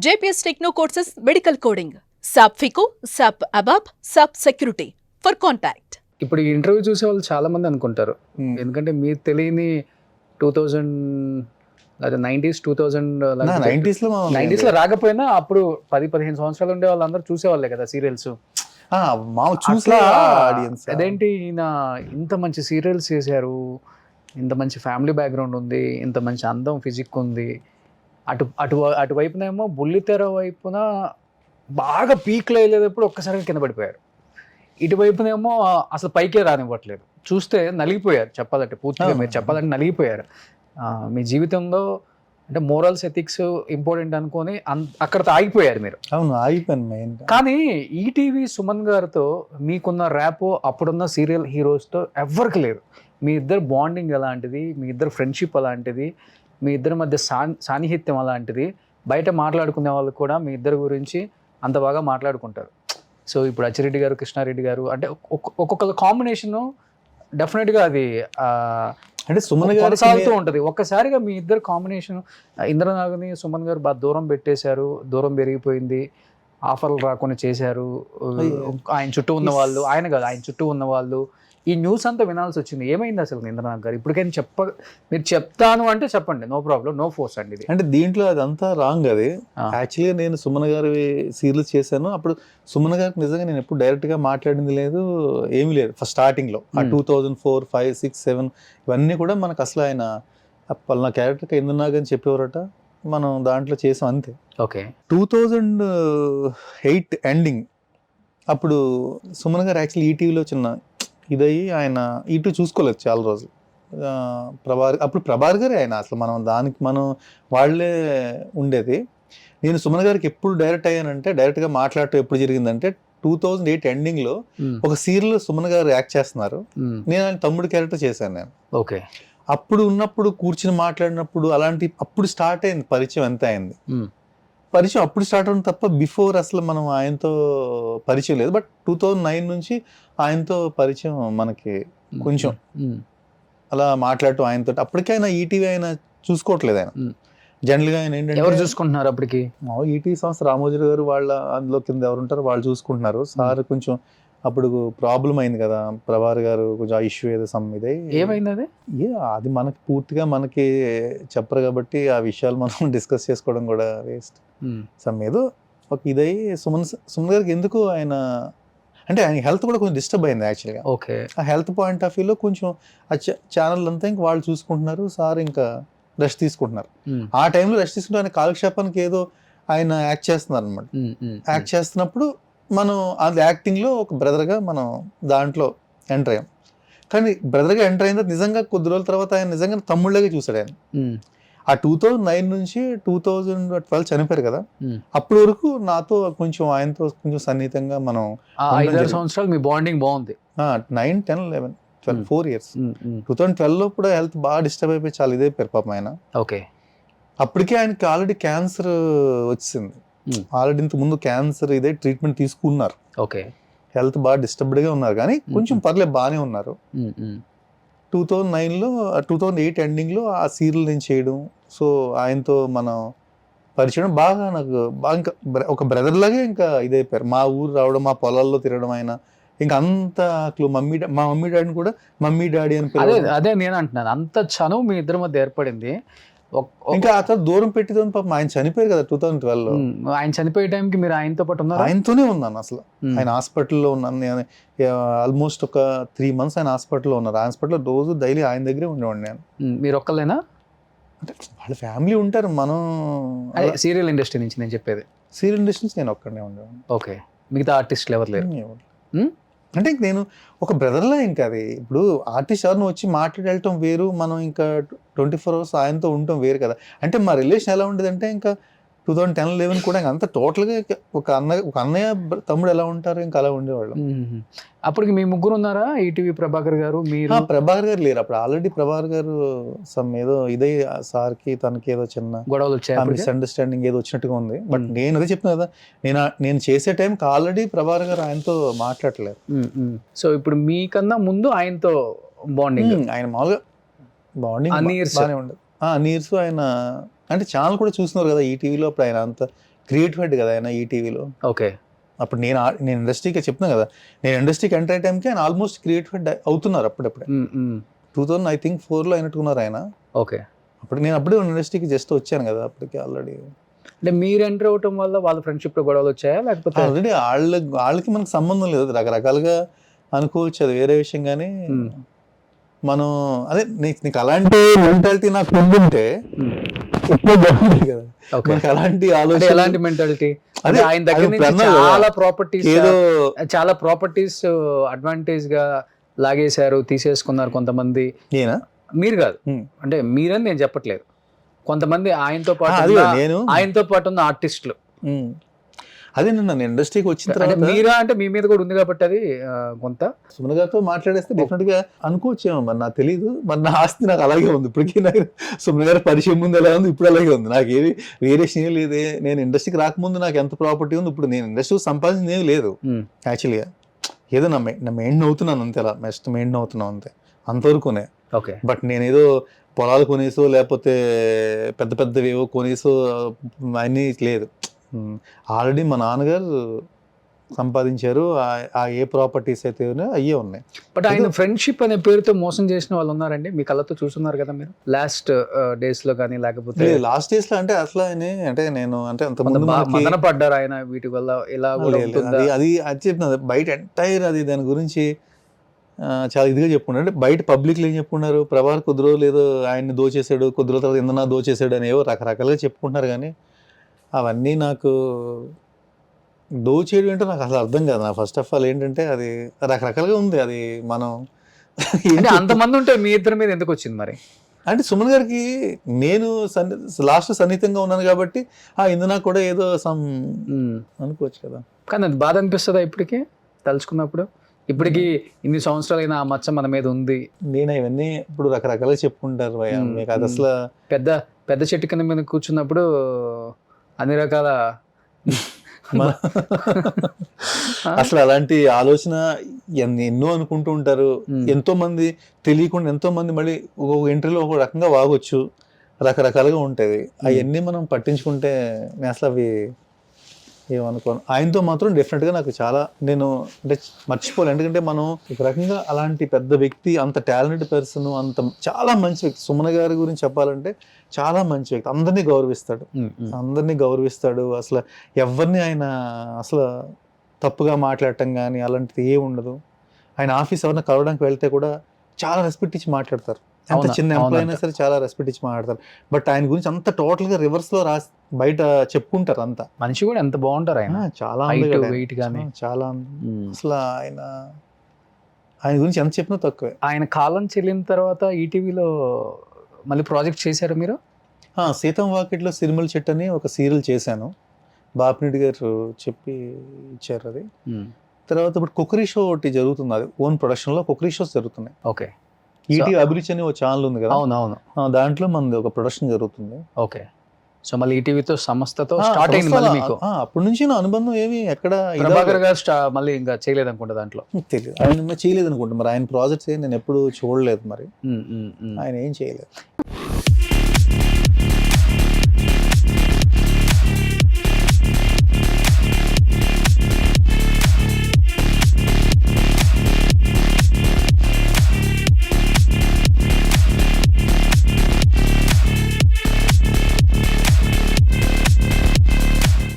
JPS Techno courses medical coding, SAP FICO, SAP ABAP, SAP Security. For contact. ఇప్పుడు ఈ interview చూసే వాళ్ళు చాలా మంది అనుకుంటారు, ఎందుకంటే మీరు తెలియని 2000 లేదా 90s 2000 లో రాకపోయినా అప్పుడు 10-15 సంవత్సరాలు ఉండే వాళ్ళందరూ చూసేవాళ్ళే కదా సీరియల్స్. అదేంటి ఈయన ఇంత మంచి సీరియల్స్ చేశారు, ఇంత మంచి ఫ్యామిలీ బ్యాక్గ్రౌండ్ ఉంది, ఇంత మంచి అందం ఫిజిక్ ఉంది, అటువైపునేమో బుల్లితెర వైపున బాగా పీక్లో వెళ్ళేటప్పుడు ఒక్కసారిగా కింద పడిపోయారు. ఇటువైపునేమో అసలు పైకే రానివ్వట్లేదు. చూస్తే నలిగిపోయారు చెప్పాలంటే, పూర్తిగా మీరు చెప్పాలంటే నలిగిపోయారు. మీ జీవితంలో అంటే మోరల్స్ ఎథిక్స్ ఇంపార్టెంట్ అనుకొని అక్కడతో ఆగిపోయారు మీరు. అవును, ఆగిపోయాను. కానీ ఈటీవీ సుమన్ గారితో మీకున్న ర్యాపో అప్పుడున్న సీరియల్ హీరోస్తో ఎవ్వరికి లేదు. మీ ఇద్దరు బాండింగ్ ఎలాంటిది, మీ ఇద్దరు ఫ్రెండ్షిప్ అలాంటిది, మీ ఇద్దరి మధ్య సాన్నిహిత్యం అలాంటిది, బయట మాట్లాడుకునే వాళ్ళు కూడా మీ ఇద్దరి గురించి అంత బాగా మాట్లాడుకుంటారు. సో ఇప్పుడు అచ్చిరెడ్డి గారు, కృష్ణారెడ్డి గారు అంటే ఒక్కొక్క కాంబినేషను డెఫినెట్గా అది అంటే సుమన్ గారు సాగుతూ ఉంటుంది. ఒక్కసారిగా మీ ఇద్దరు కాంబినేషన్, ఇంద్రనాగ్ని సుమన్ గారు బాగా దూరం పెట్టేశారు, దూరం పెరిగిపోయింది, ఆఫర్లు రాకుండా చేశారు. ఆయన చుట్టూ ఉన్న వాళ్ళు, ఆయన కాదు ఆయన చుట్టూ ఉన్న వాళ్ళు, ఈ న్యూస్ అంతా వినాల్సి వచ్చింది. ఏమైంది అసలు ఇంద్రనాథ్ గారు? ఇప్పటికైనా మీరు చెప్తాను అంటే చెప్పండి, నో ప్రాబ్లం, నో ఫోర్స్ అండి ఇది. అంటే దీంట్లో అదంతా రాంగ్. అది యాక్చువల్గా నేను సుమన్ గారి సీరియల్స్ చేశాను. అప్పుడు సుమన్ గారికి నిజంగా నేను ఎప్పుడు డైరెక్ట్గా మాట్లాడింది లేదు, ఏమీ లేదు. ఫస్ట్ స్టార్టింగ్లో 2004, 5, 6, 7 ఇవన్నీ కూడా మనకు అసలు ఆయన పలానా క్యారెక్టర్కి ఎందుకు అని చెప్పేవారట, మనం దాంట్లో చేసాం అంతే. ఓకే. 2008 ఎండింగ్ అప్పుడు సుమన్ గారు యాక్చువల్లీ ఈటీవీలో చిన్న ఇదయ్యి ఆయన ఇటు చూసుకోలేదు చాలా రోజులు. అప్పుడు ప్రభార్ గారే ఆయన, అసలు మనం వాళ్ళే ఉండేది. నేను సుమన్ గారికి ఎప్పుడు డైరెక్ట్ అయ్యానంటే, డైరెక్ట్గా మాట్లాడటం ఎప్పుడు జరిగిందంటే 2008 ఎండింగ్లో ఒక సీరియల్ సుమన్ గారు యాక్ట్ చేస్తున్నారు, నేను ఆయన తమ్ముడు క్యారెక్టర్ చేశాను నేను. ఓకే. అప్పుడు ఉన్నప్పుడు కూర్చుని మాట్లాడినప్పుడు అలాంటి అప్పుడు స్టార్ట్ అయింది పరిచయం. ఎంత అయింది పరిచయం అప్పుడు స్టార్ట్ అవుతుంది తప్ప బిఫోర్ అసలు మనం ఆయనతో పరిచయం లేదు. బట్ 2009 నుంచి ఆయనతో పరిచయం మనకి కొంచెం అలా మాట్లాడటం ఆయనతో. అప్పటికే ఆయన ఈటీవీ ఆయన చూసుకోవట్లేదు. ఆయన జనరల్గా ఆయన ఏంటంటే ఎవరు చూసుకుంటున్నారు అప్పటికి? ఈటీవీ సంస్థ రామోజీ గారు వాళ్ళ అందులో కింద ఎవరు ఉంటారో వాళ్ళు చూసుకుంటున్నారు. సార్ కొంచెం అప్పుడు ప్రాబ్లం అయింది కదా, ప్రభార్ గారు కొంచెం ఆ ఇష్యూ ఏదో సమ్ ఇదే. ఏమైంది అది? అది మనకి పూర్తిగా మనకి చెప్పరు కాబట్టి ఆ విషయాలు మనం డిస్కస్ చేసుకోవడం కూడా వేస్ట్. సమ్ ఏదో ఒక ఇదై సుమన్ గారికి ఎందుకు ఆయన అంటే ఆయన హెల్త్ కూడా కొంచెం డిస్టర్బ్ అయింది యాక్చువల్గా. ఓకే. ఆ హెల్త్ పాయింట్ ఆఫ్ వ్యూలో కొంచెం ఆ ఛానల్ అంతా ఇంకా వాళ్ళు చూసుకుంటున్నారు, సార్ ఇంకా రెస్ట్ తీసుకుంటున్నారు. ఆ టైంలో రెస్ట్ తీసుకుంటే ఆయన కాలక్షేపానికి ఏదో ఆయన యాక్ట్ చేస్తున్నారు అనమాట. యాక్ట్ చేస్తున్నప్పుడు మనం అది యాక్టింగ్లో ఒక బ్రదర్గా మనం దాంట్లో ఎంటర్ అయ్యాం. కానీ బ్రదర్గా ఎంటర్ అయిన నిజంగా కొద్ది రోజుల తర్వాత ఆయన నిజంగా తమ్ముళ్ళగా చూశాడు ఆయన. ఆ 2009 నుంచి 2012 చనిపోయారు కదా, అప్పటి వరకు నాతో కొంచెం ఆయనతో కొంచెం సన్నిహితంగా మనం 5 సంవత్సరాలు మీ బాండింగ్ బాగుంది. 9, 10, 11, 12, 4 years. 2012లో కూడా హెల్త్ బాగా డిస్టర్బ్ అయిపోయి చాలా ఇదే పాపం ఆయన. ఓకే. అప్పటికే ఆయనకి ఆల్రెడీ క్యాన్సర్ వచ్చింది. ఆల్రెడీ ఇంత ముందు క్యాన్సర్ ఇదే ట్రీట్మెంట్ తీసుకున్నారు. ఓకే. హెల్త్ బాగా డిస్టర్బ్డ్గా ఉన్నారు, కానీ కొంచెం పర్లేదు బాగానే ఉన్నారు. 2009లో 2008 ఎండింగ్లో ఆ సీరియల్ నేను చేయడం, సో ఆయనతో మనం పరిచయం బాగా నాకు బాగా ఇంకా ఒక బ్రదర్ లాగే ఇంకా ఇదైపోయారు. మా ఊరు రావడం, మా పొలాల్లో తిరగడం, ఆయన ఇంకా అంత మా మమ్మీ డాడీని కూడా మమ్మీ డాడీ అని పిలవడం. అదే నేను అంటున్నాను, అంత చనువు మీ ఇద్దరి మధ్య ఏర్పడింది. ఇంకా అతను దూరం పెట్టితో పాపం ఆయన చనిపోయారు కదా 2012లో. ఆయన చనిపోయే టైంకి మీరు ఆయనతో పాటు ఉన్నారు? ఆయనతోనే ఉన్నాను అసలు. ఆయన హాస్పిటల్లో ఉన్నాను నేను ఆల్మోస్ట్ ఒక 3 months ఆయన హాస్పిటల్లో ఉన్నారు. హాస్పిటల్లో రోజు డైలీ ఆయన దగ్గరే ఉండేవాడిని నేను. మీరు ఒక్కలేనా? అంటే వాళ్ళ ఫ్యామిలీ ఉంటారు. మనం సీరియల్ ఇండస్ట్రీ నుంచి నేను చెప్పేది. సీరియల్ ఇండస్ట్రీ నుంచి నేను ఒక్కడనే ఉండేవాడిని. ఓకే. మిగతా ఆర్టిస్టులు ఎవరు లేరు? అంటే నేను ఒక బ్రదర్లా. ఇంకా అది ఇప్పుడు ఆర్టిస్ట్ ఎవరిని వచ్చి మాట్లాడి వెళ్ళటం వేరు, మనం ఇంకా 24 hours ఆయనతో ఉండటం వేరు కదా. అంటే మా రిలేషన్ ఎలా ఉండేదంటే ఇంకా 2010, 11 కూడా అంత టోటల్గా ఒక అన్నయ్య తమ్ముడు ఎలా ఉంటారు ఇంకా అలా ఉండేవాళ్ళం. అప్పటికి మీ ముగ్గురు ఉన్నారా? ఈటీవీ ప్రభాకర్ గారు, మీరు? ప్రభాకర్ గారు లేరు అప్పుడు. ఆల్రెడీ ప్రభాకర్ గారు సమ్ ఏదో ఇదే సార్కి తనకి ఏదో చిన్న గొడవలు వచ్చాయి, మిస్అండర్స్టాండింగ్ ఏదో వచ్చినట్టుగా ఉంది. బట్ నేను అదే చెప్తున్నా కదా, నేను చేసే టైంకి ఆల్రెడీ ప్రభాకర్ గారు ఆయనతో మాట్లాడలేదు. సో ఇప్పుడు మీకన్నా ముందు ఆయనతో బాండింగ్, ఆయన మామూలుగా బాండింగ్ బాగానే ఉండదు. అన్ని ఇయర్స్ ఆయన అంటే ఛానల్ కూడా చూస్తున్నారు కదా ఈటీవీలో. అప్పుడు ఆయన అంత క్రియేటివ్ హెడ్ కదా ఆయన ఈటీవీలో. ఓకే. అప్పుడు నేను ఇండస్ట్రీకి చెప్తున్నా కదా, నేను ఇండస్ట్రీకి ఎంటర్ అయ్యే టైంకి ఆయన ఆల్మోస్ట్ క్రియేటివ్ హెడ్ అవుతున్నారు అప్పుడప్పుడే. 2004లో అయినట్టుకున్నారు ఆయన. ఓకే. అప్పుడు నేను అప్పుడే ఇండస్ట్రీకి జస్ట్ వచ్చాను కదా అప్పటికి ఆల్రెడీ. అంటే మీరు ఎంటర్ అవటం వల్ల వాళ్ళ ఫ్రెండ్షిప్ లో గొడవలు వచ్చాయా లేకపోతే? ఆల్రెడీ వాళ్ళకి మనకు సంబంధం లేదు, రకరకాలుగా అనుకోవచ్చు, అది వేరే విషయం. కానీ మనం అదే నీకు అలాంటి మెంటాలిటీ నాకు ఉండుంటే కదా, మనకి అలాంటి ఆలోచన, ఎలాంటి మెంటాలిటీ? అదే ఆయన దగ్గర నుంచి చాలా ప్రాపర్టీస్ అడ్వాంటేజ్ గా లాగేశారు, తీసేసుకున్నారు కొంతమంది. నేనా? మీరు కాదు, అంటే మీరని నేను చెప్పట్లేదు, కొంతమంది ఆయనతో పాటు ఉన్న ఆర్టిస్టులు. అదే నేను ఇండస్ట్రీకి వచ్చిన తర్వాత మీరా అంటే మీ మీద కూడా ఉంది కాబట్టి అది కొంత. సుమన్ గారితో మాట్లాడేస్తే డెఫినెట్ గా అనుకోవచ్చేమో, మరి నాకు తెలియదు, మరి నా ఆస్తి నాకు అలాగే ఉంది ఇప్పటికీ. నాకు సుమన్ గారి పరిచయం ముందు ఎలా ఉంది, ఇప్పుడు అలాగే ఉంది. నాకు ఏది వేరియేషన్ లేదే. నేను ఇండస్ట్రీకి రాకముందు నాకు ఎంత ప్రాపర్టీ ఉంది, ఇప్పుడు నేను ఇండస్ట్రీ సంపాదించింది ఏమి లేదు యాక్చువల్గా. ఏదో నా మెయింటైన్ అవుతున్నాను అంతే, అలా మెయింటైన్ అవుతున్నాను అంతే, అంతవరకునే. ఓకే. బట్ నేనేదో పొలాలు కొనేసో లేకపోతే పెద్ద పెద్దవేవో కొనేసో అన్నీ లేదు. ఆల్రెడీ మా నాన్నగారు సంపాదించారు, ఆ ఏ ప్రాపర్టీస్ అయితే అయ్యే ఉన్నాయి. బట్ ఆయన ఫ్రెండ్షిప్ అనే పేరుతో మోసం చేసిన వాళ్ళు ఉన్నారండి, మీ కళ్ళతో చూస్తున్నారు కదా మీరు లాస్ట్ డేస్ లో కానీ, లేకపోతే లాస్ట్ డేస్ లో? అంటే అసలు ఆయన అంటే నేను అంటే అంత మదన పడ్డారు ఆయన వీటి వల్ల, ఇలా అది చెప్పిన బయట ఎంటైర్ అది దాని గురించి చాలా ఇదిగా చెప్పుకున్నారు. అంటే బయట పబ్లిక్లో ఏం చెప్పుకున్నారు, ప్రభాస్ కొద్ది రోజులు ఏదో ఆయన్ని దోచేశాడు, కొద్ది రోజుల తర్వాత ఇందనా దోచేశాడు అని ఏవో రకరకాలుగా చెప్పుకుంటున్నారు. కానీ అవన్నీ నాకు దోచేయడం ఏంటో నాకు అసలు అర్థం కాదు. నాకు ఫస్ట్ ఆఫ్ ఆల్ ఏంటంటే అది రకరకాలుగా ఉంది. అది మనం అంతమంది ఉంటే మీ ఇద్దరి మీద ఎందుకు వచ్చింది మరి? అంటే సుమన్ గారికి నేను లాస్ట్ సన్నిహితంగా ఉన్నాను కాబట్టి ఇందునా కూడా ఏదో అనుకోవచ్చు కదా. కానీ అది బాధ అనిపిస్తుందా ఇప్పటికీ తలుచుకున్నప్పుడు? ఇప్పటికి ఇన్ని సంవత్సరాలైన ఆ మచ్చ మన మీద ఉంది. నేను ఇవన్నీ ఇప్పుడు రకరకాలుగా చెప్పుకుంటారు మీకు. అది అసలు పెద్ద చెట్టు కింద మీద కూర్చున్నప్పుడు అన్ని రకాల అసలు అలాంటి ఆలోచన ఎన్నో అనుకుంటూ ఉంటారు. ఎంతో మంది తెలియకుండా, ఎంతో మంది మళ్ళీ ఒక ఇంటర్వ్యూలో ఒక రకంగా వాగొచ్చు, రకరకాలుగా ఉంటుంది. అవన్నీ మనం పట్టించుకుంటే నేను అసలు అవి ఏమనుకోను. ఆయనతో మాత్రం డెఫినెట్గా నాకు చాలా నేను అంటే మర్చిపోలేను. ఎందుకంటే మనం ఒక రకంగా అలాంటి పెద్ద వ్యక్తి, అంత టాలెంటెడ్ పర్సన్, అంత చాలా మంచి వ్యక్తి. సుమన్ గారి గురించి చెప్పాలంటే చాలా మంచి వ్యక్తి, అందరినీ గౌరవిస్తాడు. అసలు ఎవరిని ఆయన అసలు తప్పుగా మాట్లాడటం కానీ అలాంటిది ఏ ఉండదు. ఆయన ఆఫీస్ ఎవరైనా కలవడానికి వెళ్తే కూడా చాలా రెస్పెక్ట్ ఇచ్చి మాట్లాడతారు. ఎంత చిన్న ఎంప్లాయ్ అయినా సరే చాలా రెస్పెక్ట్ ఇచ్చి మాట్లాడతారు. బట్ ఆయన గురించి అంత టోటల్ గా రివర్స్ లో బయట చెప్పుకుంటారు. అంతా మనిషి కూడా ఎంత బాగుంటారు ఆయన, చాలా వెయిట్ గానీ చాలా. అసలు ఆయన గురించి ఎంత చెప్పినా తక్కువే. ఆయన కాలం చెల్లిన తర్వాత ఈటీవీలో మళ్ళీ ప్రాజెక్ట్ చేశారు మీరు? సీతం వాకిట్లో సిరిమల చెట్టు అని ఒక సీరియల్ చేశాను, బాపిరెడ్డి గారు చెప్పి ఇచ్చారు అది. తర్వాత ఇప్పుడు కుకరీ షో ఒకటి జరుగుతుంది, అది ఓన్ ప్రొడక్షన్ లో కుకరీ షోస్ జరుగుతున్నాయి. ఓకే. ఈటీవీ అభిరుచి అని ఒక ఛానల్ ఉంది కదా. అవునవును. దాంట్లో మనది ఒక ప్రొడక్షన్ జరుగుతుంది. ఓకే. సో మళ్ళీ ఈటీవీతో సంస్థతో స్టార్ట్ అయింది మళ్ళీ మీకు? అప్పటి నుంచి నా అనుబంధం ఏమి ఎక్కడ ప్రభాకర్ గారు మళ్ళీ ఇంకా చేయలేదు అనుకుంటా దాంట్లో. తెలియదు, ఆయన చేయలేదు అనుకుంటా. మరి ఆయన ప్రాజెక్ట్స్ నేను ఎప్పుడు చూడలేదు, మరి ఆయన ఏం చేయలేదు.